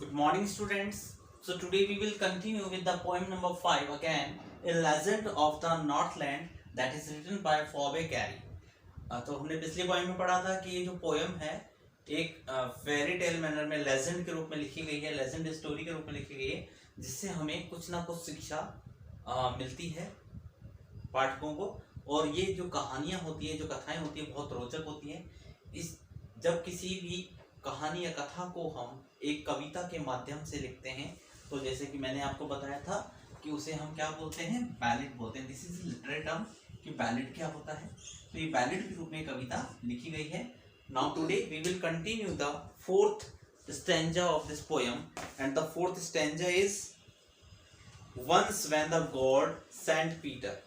Good morning, students. So today we will continue with the poem number 5 again, A Legend of the Northland that is written by Phoebe Cary. तो हमने पिछले poem में पढ़ा था कि ये जो पोएम है एक फेरी टेल मैनर में लेजेंड के रूप में लिखी गई है, लेजेंड स्टोरी के रूप में लिखी गई है, जिससे हमें कुछ ना कुछ शिक्षा मिलती है पाठकों को। और ये जो कहानियाँ होती है, जो कथाएं होती है, बहुत रोचक होती हैं। इस जब किसी भी कहानी या कथा को हम एक कविता के माध्यम से लिखते हैं, तो जैसे कि मैंने आपको बताया था कि उसे हम क्या बोलते हैं, बैलेड बोलते हैं। दिस इज लिटरेरी टर्म कि बैलेड क्या होता है। तो ये बैलेड के रूप में कविता लिखी गई है। Now today we will continue the fourth stanza of this poem and the fourth stanza is once when the god saint Peter.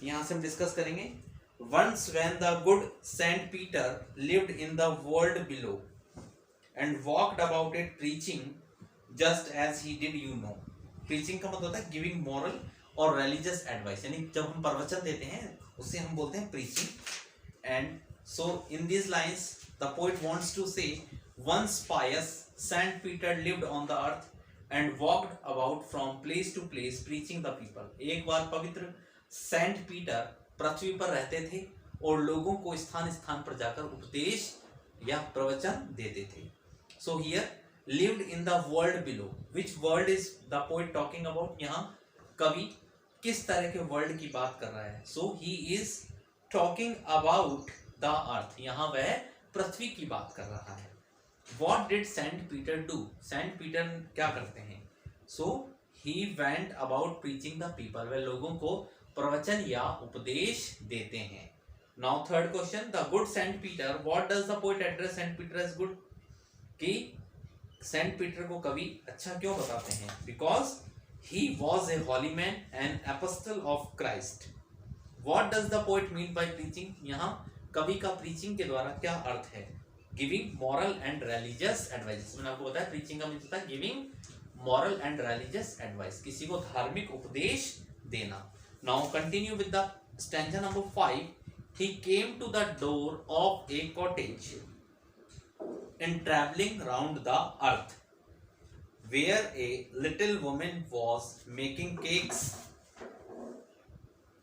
यहाँ से हम डिस्कस करेंगे। Once when the good Saint Peter lived in the world below and walked about it preaching just as he did, you know. Preaching का मतलब होता है giving moral और religious advice, यानी जब हम प्रवचन देते हैं उससे हम बोलते हैं preaching. And so in these lines the poet wants to say, once pious Saint Peter lived on the earth and walked about from place to place preaching the people. एक बार पवित्र सेंट पीटर पृथ्वी पर रहते थे और लोगों को स्थान स्थान पर जाकर उपदेश या प्रवचन देते थे। So here lived in the world below, which world is the poet talking about. यहाँ कवि किस तरह के वर्ल्ड की बात कर रहा है। So he is talking about the earth, यहाँ वह पृथ्वी की बात कर रहा है। What did Saint Peter do, Saint Peter क्या करते हैं। So he went about preaching the people, वह लोगों को प्रवचन या उपदेश देते हैं। Now third question, the good Saint Peter, what does the poet address Saint Peter as good, कि सेंट पीटर को कवि अच्छा क्यों बताते हैं। Because he was a holy man and apostle of Christ. What does the poet mean by preaching, यहाँ कवि का प्रीचिंग के द्वारा क्या अर्थ है। Giving moral and religious advice, मैंने आपको बताया प्रीचिंग का मीन होता है giving moral and religious advice, किसी को धार्मिक उपदेश देना। Now continue with the stanza number 5. He came to the door of a cottage in traveling round the earth, where a little woman was making cakes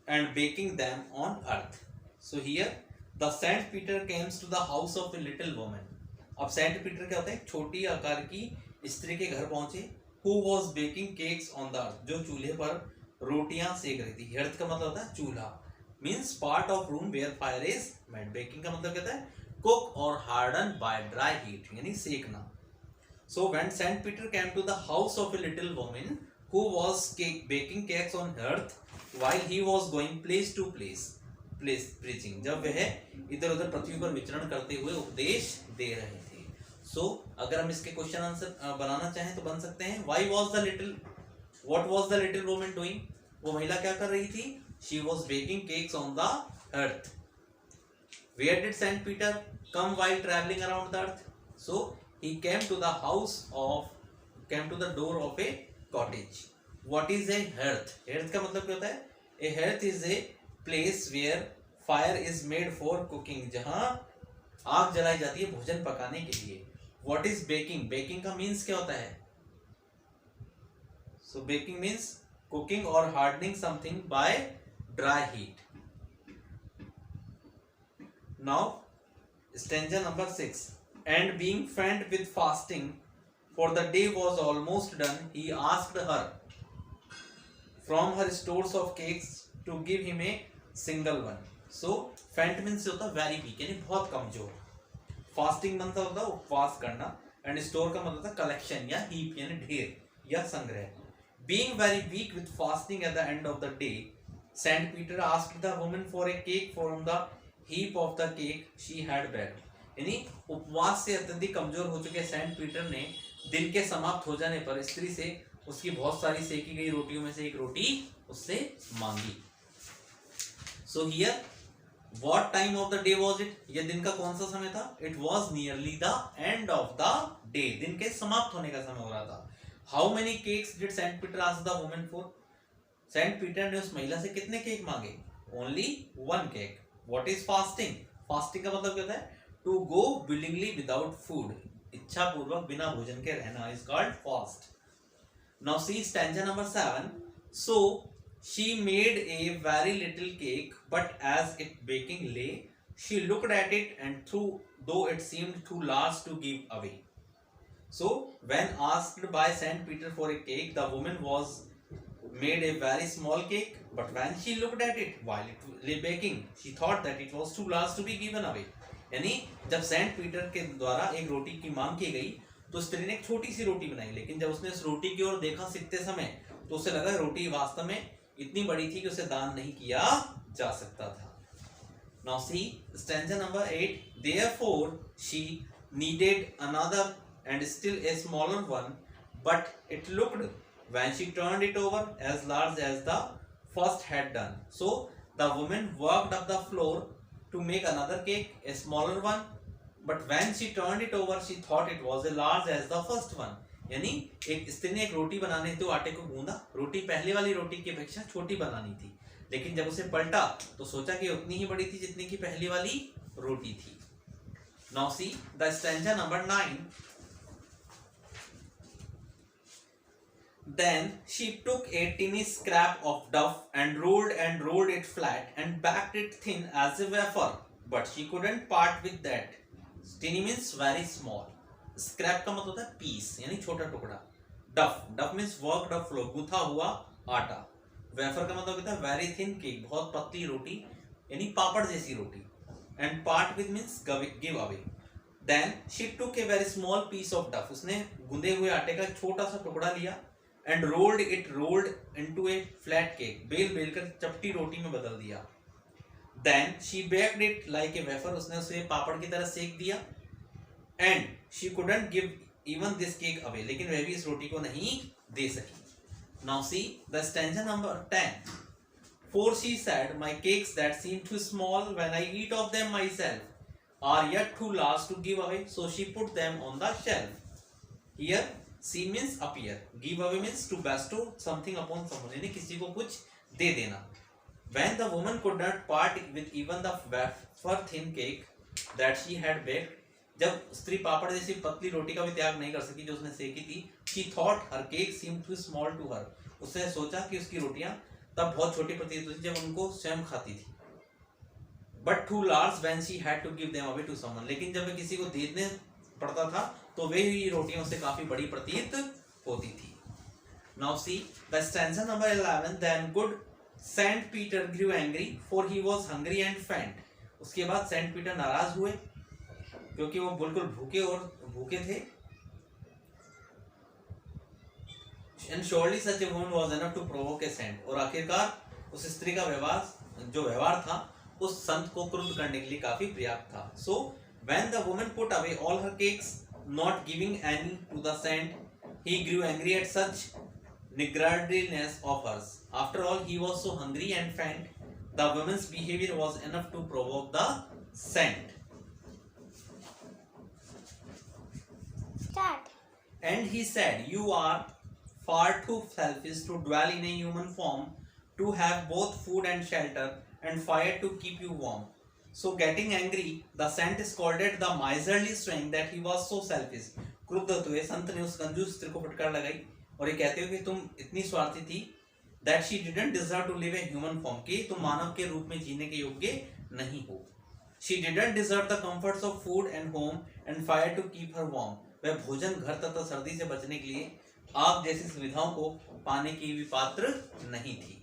and baking them on earth. So here the Saint Peter comes to the house of a little woman. अब Saint Peter क्या होता है, एक छोटी आकार की स्त्री के घर पहुंचे। Who was baking cakes on the earth, जो चूल्हे पर रोटियां सेक रही थी। हेर्थ का मतलब होता है चूल्हा, means part of room where fire is made. Baking का मतलब कहता है कुक और हार्डन बाय ड्राई हीट, यानी सेकना। So when saint Peter came to the house of a little woman who was baking cakes on earth while he was going place to place preaching, जब वह इधर उधर पृथ्वी पर विचरण करते हुए उपदेश दे रहे थे। सो अगर हम इसके क्वेश्चन आंसर बनाना चाहें तो बन सकते हैं, why was the little, What was the little woman doing? वो महिला क्या कर रही थी। She was baking cakes on the earth. Where did Saint Peter come while traveling around the earth? So he came to the door of a cottage. What is a hearth? Hearth का मतलब क्या होता है। A hearth is a place where fire is made for cooking, जहाँ आग जलाई जाती है भोजन पकाने के लिए। What is baking? Baking का means क्या होता है। So baking means cooking or hardening something by dry heat. Now stanza number 6. And being faint with fasting, for the day was almost done, he asked her from her stores of cakes to give him a single one. So faint means होता है very weak, यानी बहुत कमजोर। Fasting मतलब होता है उपवास करना, एंड स्टोर का मतलब होता है कलेक्शन या हीप, यानी ढेर या संग्रह। Being very weak with fasting at the end of the day, Saint Peter asked the woman for a cake from the heap of the cake she had baked. यानी उपवास से अत्यधिक कमजोर हो चुके सेंट पीटर ने दिन के समाप्त हो जाने पर स्त्री से उसकी बहुत सारी सेकी गई रोटियों में से एक रोटी उससे मांगी। So here, what time of the day was it? यह दिन का कौन सा समय था। It was nearly the end of the day, दिन के समाप्त होने का समय हो रहा था। How many cakes did Saint Peter ask the woman for? Saint Peter ने उस महिला से कितने केक मांगे। Only one cake. What is fasting? Fasting का मतलब क्या होता है, to go willingly without food, इच्छा पूर्वक बिना भोजन के रहना is called fast. Now see stanza number 7. So she made a very little cake, but as it baking lay, she looked at it and though it seemed too large to give away. So when asked by Saint Peter for a cake, the woman was made a very small cake, but when she looked at it while it lay baking, she thought that it was too large to be given away. यानी जब Saint Peter के द्वारा एक रोटी की मांग की गई तो स्त्री ने एक छोटी सी रोटी बनाई, लेकिन जब उसने उस रोटी की ओर देखा सीखते समय तो उसे लगा रोटी वास्तव में इतनी बड़ी थी कि उसे दान नहीं किया जा सकता था. Now see stanza number 8. Therefore she needed another and still a smaller one, but it looked when she turned it over as large as the first had done. So the woman worked up the floor to make another cake, a smaller one, but when she turned it over she thought it was as large as the first one. यानी एक स्त्री ने एक रोटी बनाने हेतु आटे को गूंदा, रोटी पहले वाली रोटी की अपेक्षा छोटी बनानी थी, लेकिन जब उसे पलटा तो सोचा कि उतनी ही बड़ी थी जितनी की पहली वाली रोटी थी. Now see the stanza number 9. Then she took a tiny scrap of duff and rolled it flat and baked it thin as a wafer, but she couldn't part with that. Tiny means very small. Scrap का मतलब होता है piece यानी छोटा टुकड़ा. डफ means worked up floor, गूंथा हुआ आटा. वेफर का मतलब होता है वेरी थिन केक, बहुत पतली रोटी यानी पापड़ जैसी रोटी. And part with means give away. Then she took a very small piece of dough, उसने गूंदे हुए आटे का छोटा सा टुकड़ा लिया and rolled into a flat cake, बेल कर चपटी रोटी में बदल दिया. Then she baked it like a wafer, उसने उसे पापड़ की तरह सेक दिया. And she couldn't give even this cake away, लेकिन वह भी इस रोटी को नहीं दे सकी. Now see the stanza number 10. For she said, my cakes that seem too small when I eat of them myself are yet too large to give away, so she put them on the shelf. Here see means appear, give away means to bestow something upon someone, यानी किसी को कुछ दे देना. When the woman could not part with even the wafer thin cake that she had baked, जब स्त्री पापड़ जैसी पतली रोटी का भी त्याग नहीं कर सकी जो उसने सेकी थी, she thought her cake seemed too small to her, उसने सोचा कि उसकी रोटियां तब बहुत छोटी प्रतीत होती जब उनको स्वयं खाती थी. But too large when she had to give them away to someone, लेकिन जब वे किसी को देने पड़ता था तो वे ही रोटियां उससे काफी बड़ी प्रतीत होती थी. Now see the stanza number 11. Then good Saint Peter grew angry, for he was hungry and faint. उसके बाद सेंट पीटर नाराज हुए क्योंकि वो बिल्कुल भूखे थे. And surely such a woman was enough to provoke a saint. और आखिरकार उस स्त्री का व्यवहार था उस संत को क्रुद्ध करने के लिए काफी पर्याप्त था. So when the woman put away all her cakes, not giving any to the saint, he grew angry at such niggardliness of hers. After all, he was so hungry and faint. The woman's behavior was enough to provoke the saint. Start. And he said, you are far too selfish to dwell in a human form, to have both food and shelter and fire to keep you warm. So getting angry, the saint scolded the miserly swain that he was so selfish. क्रुद्ध हुए संत ने उस कंजूस स्त्री को फटकार लगाई और ये कहते हो कि तुम इतनी स्वार्थी थी, that she didn't deserve to live a human form, कि तुम मानव के रूप में जीने के योग्य नहीं हो. She didn't deserve the comforts of food and home and fire to keep her warm. वह भोजन, घर तथा सर्दी से बचने के लिए आग जैसी सुविधाओं को पाने की भी पात्र नहीं थी.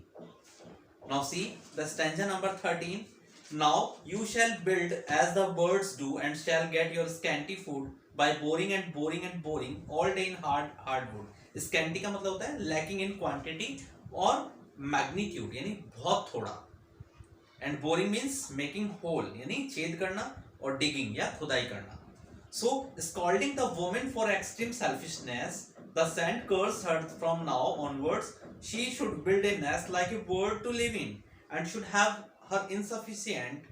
Now see the stanza number 13. Now you shall build as the birds do and shall get your scanty food by boring and boring and boring all day in hard wood. Scanty का मतलब होता है lacking in quantity और magnitude यानी बहुत थोड़ा. And boring means making hole यानी छेद करना और digging या खुदाई करना. So scolding the woman for extreme selfishness, the saint cursed her from now onwards. She should build a nest like a bird to live in and should have her insufficient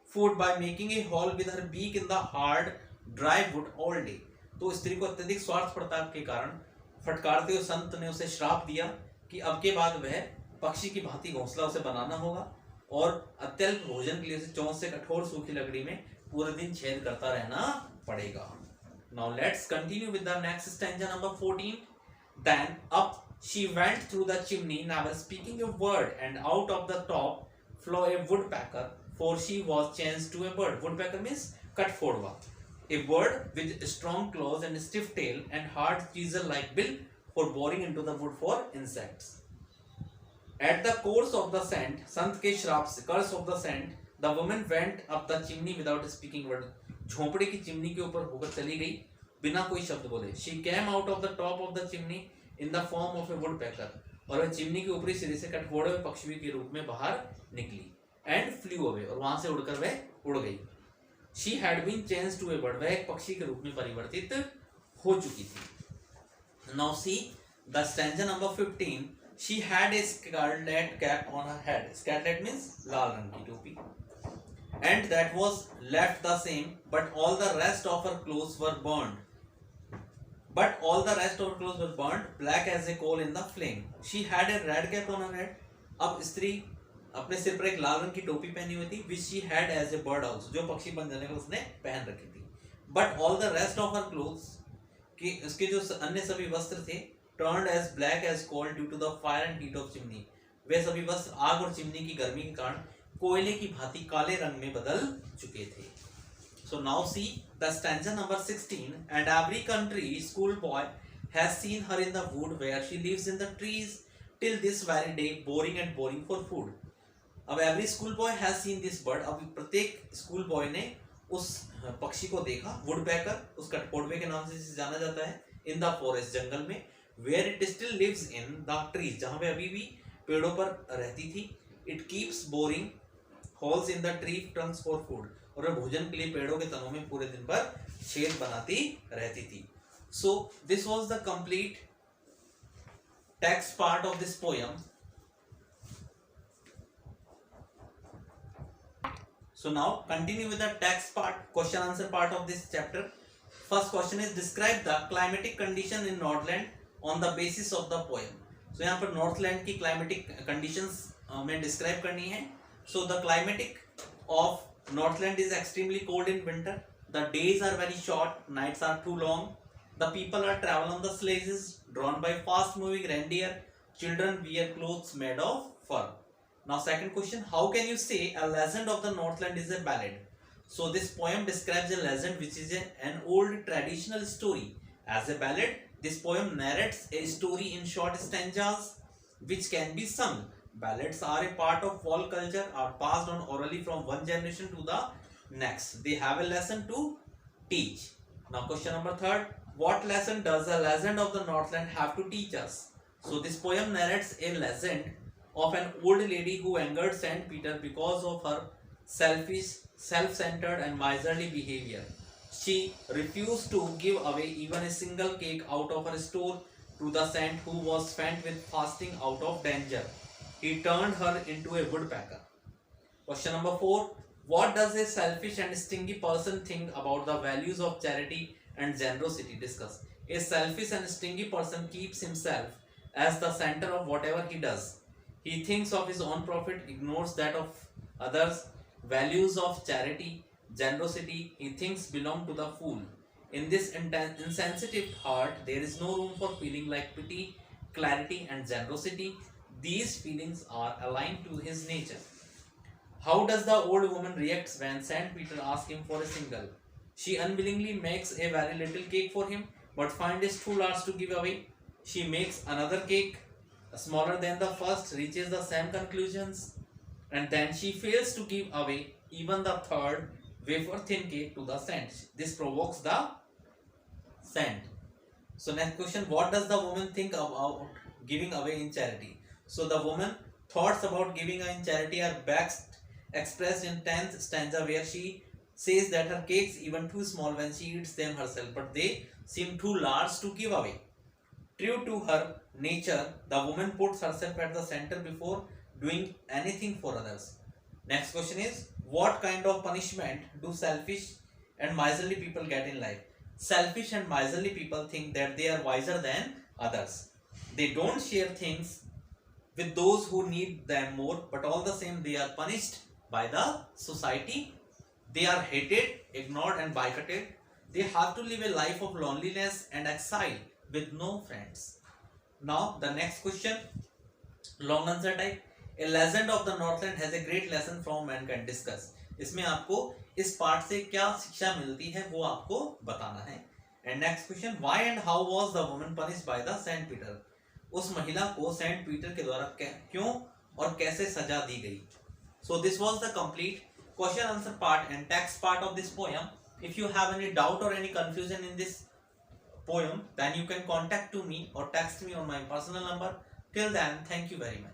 food by making a hole with her beak in the hard dry wood all day. तो स्त्री को अत्यधिक स्वार्थपरता के कारण फटकारते हुए संत ने उसे श्राप दिया कि अब के बाद वह पक्षी की भांति घोंसला उसे बनाना होगा और अत्यल्प भोजन के लिए उसे चौंस से कठोर सूखी लकड़ी में पूरे दिन छेद करता रहना पड़ेगा. Now let's continue with the next stanza number 14. Then up she went through the chimney, never speaking a word, and out of the top flew a woodpecker, for she was changed to a bird. Woodpecker means katfodwa. A bird with strong claws and stiff tail and hard chisel-like bill for boring into the wood for insects. At the course of the scent, संत के श्राप से curse of the scent, the woman went up the chimney without speaking word. झोंपड़े की chimney के ऊपर होकर चली गई बिना कोई शब्द बोले. She came out of the top of the chimney in the form of a woodpecker. और वह चिमनी के ऊपरी सिरे से कठफोड़े हुए पक्षी के रूप में बाहर निकली. And flew away. और वहां से उड़कर वह उड़ गई. She had been changed to a bird. वह एक पक्षी के रूप में परिवर्तित हो चुकी थी. Now see the stanza number 15. She had a scarlet cap on her head. Scarlet means लाल रंग की टोपी. And that was left the same, but all the rest of her clothes were burned. Black as a coal in the flame. She had a red cap on her head. अब स्त्री अपने सिर पर एक लाल रंग की टोपी पहनी हुई थी, which she had as a bird also, जो पक्षी बन जाने को उसने पहन रखी थी. But all the rest of her clothes, कि उसके जो अन्य सभी वस्त्र थे, turned as black as coal due to the fire and heat of chimney. वे सभी वस्त्र आग और चिमनी की गर्मी के कारण कोयले की भांति काले रंग में बदल चुके थे. So now see the stanza number 16. And every country schoolboy has seen her in the wood where she lives in the trees till this very day, boring and boring for food. अब every schoolboy has seen this bird. अब प्रत्येक schoolboy ने उस पक्षी को देखा, woodpecker, उस कठफोड़वे के नाम से जाना जाता है, in the forest, जंगल में, where it still lives in the trees, जहाँ पे अभी भी पेड़ों पर रहती थी. It keeps boring holes in the tree trunks for food. और वह भोजन के लिए पेड़ों के तनों में पूरे दिन भर छेद बनाती रहती थी. So this was the complete text part of this poem. So now continue with the text part, question answer part of this chapter. First question is describe the climatic condition in Northland on the basis of the poem. So यहाँ पर Northland की climatic conditions में describe करनी है. So the climatic of Northland is extremely cold in winter. The days are very short, nights are too long. The people are travel on the sledges drawn by fast moving reindeer. Children wear clothes made of fur. Now second question, how can you say a legend of the Northland is a ballad? So this poem describes a legend which is an old traditional story. As a ballad, this poem narrates a story in short stanzas which can be sung. Ballads are a part of folk culture, are passed on orally from one generation to the next. They have a lesson to teach. Now question number third, what lesson does the legend of the Northland have to teach us? So this poem narrates a legend of an old lady who angered Saint Peter because of her selfish, self-centered and miserly behavior. She refused to give away even a single cake out of her store to the saint who was spent with fasting out of danger. He turned her into a woodpecker. Question number 4. What does a selfish and stingy person think about the values of charity and generosity? Discuss. A selfish and stingy person keeps himself as the center of whatever he does. He thinks of his own profit, ignores that of others. Values of charity, generosity, he thinks belong to the fool. In this insensitive heart, there is no room for feeling like pity, clarity and generosity. These feelings are aligned to his nature. How does the old woman react when Saint Peter asks him for a single? She unwillingly makes a very little cake for him, but finds it too large to give away. She makes another cake, smaller than the first, reaches the same conclusions, and then she fails to give away even the third wafer thin cake to the saint. This provokes the saint. So next question, what does the woman think about giving away in charity? So the woman thoughts about giving in charity are best expressed in 10th stanza, where she says that her cakes even too small when she eats them herself, but they seem too large to give away. True to her nature, the woman puts herself at the center before doing anything for others. Next question is, what kind of punishment do selfish and miserly people get in life? Selfish and miserly people think that they are wiser than others. They don't share things with those who need them more, but all the same they are punished by the society. They are hated, ignored and boycotted. they have to live a life of loneliness and exile with no friends. Now the next question, long answer type. A legend of the Northland has a great lesson from mankind. Discuss. इसमें आपको इस part से क्या शिक्षा मिलती है वो आपको बताना है. And next question, why and how was the woman punished by the saint Peter. उस महिला को सेंट पीटर के द्वारा क्यों और कैसे सजा दी गई. So this was the complete question answer part and text part of this poem. If you have any doubt or any confusion in this poem, then you can contact to me or text me on my personal number. Till then, thank you very much.